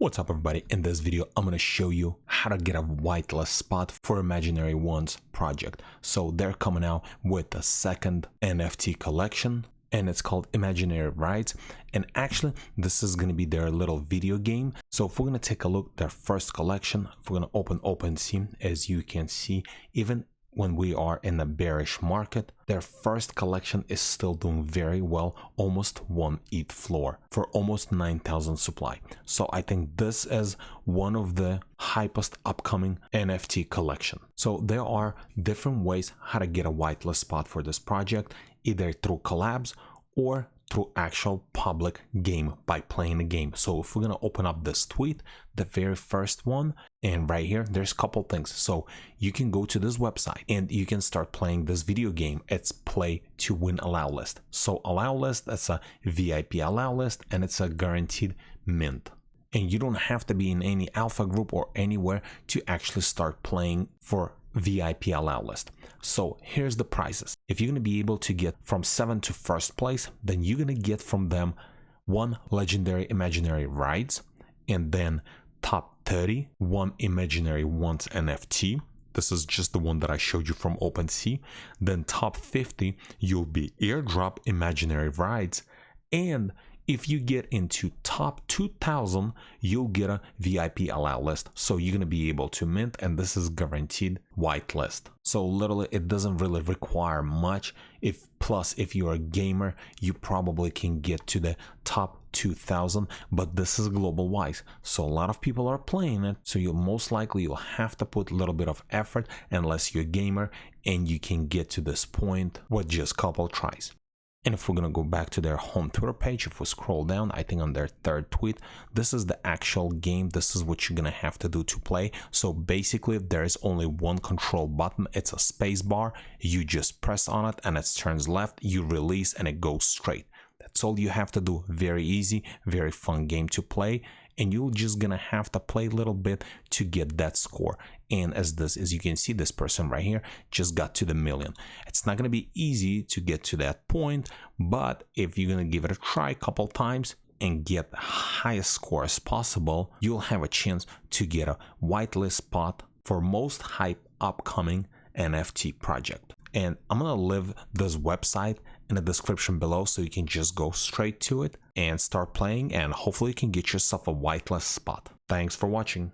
What's up everybody, in this video I'm going to show you how to get a whitelist spot for Imaginary Ones project. So they're coming out with a second NFT collection and it's called Imaginary Rydes, and actually this is going to be their little video game. So if we're going to take a look at their first collection, if we're going to open OpenSea, as you can see, even when we are in a bearish market, their first collection is still doing very well, almost 1 ETH floor for almost 9,000 supply. So I think this is one of the hypest upcoming NFT collection. So there are different ways how to get a whitelist spot for this project, either through collabs or through actual public game by playing the game. So if we're gonna open up this tweet, the very first one, and right here there's a couple things. So you can go to this website and you can start playing this video game. It's play to win allow list. So allow list, that's a VIP allow list and it's a guaranteed mint. And you don't have to be in any alpha group or anywhere to actually start playing for VIP allow list. So here's the prizes. If you're going to be able to get from 7 to first place, then you're going to get from them 1 legendary Imaginary Rydes, and then top 30 1 Imaginary Ones NFT. This is just the one that I showed you from OpenSea. Then top 50 you'll be airdrop Imaginary Rydes, and if you get into top 2000, you'll get a VIP allow list. So you're going to be able to mint, and this is guaranteed whitelist. So literally it doesn't really require much. Plus if you're a gamer, you probably can get to the top 2000, but this is global wise. So a lot of people are playing it. So you'll have to put a little bit of effort unless you're a gamer, and you can get to this point with just a couple tries. And if we're going to go back to their home Twitter page, if we scroll down, I think on their third tweet, this is the actual game. This is what you're going to have to do to play. So basically there is only one control button. It's a space bar. You just press on it and it turns left, you release and it goes straight. That's all you have to do. Very easy, very fun game to play. And you're just gonna have to play a little bit to get that score. And as you can see, this person right here just got to the million. It's not gonna be easy to get to that point, but if you're gonna give it a try a couple times and get the highest score as possible, you'll have a chance to get a whitelist spot for most hype upcoming NFT project. And I'm gonna leave this website in the description below so you can just go straight to it and start playing, and hopefully you can get yourself a whitelist spot. Thanks for watching.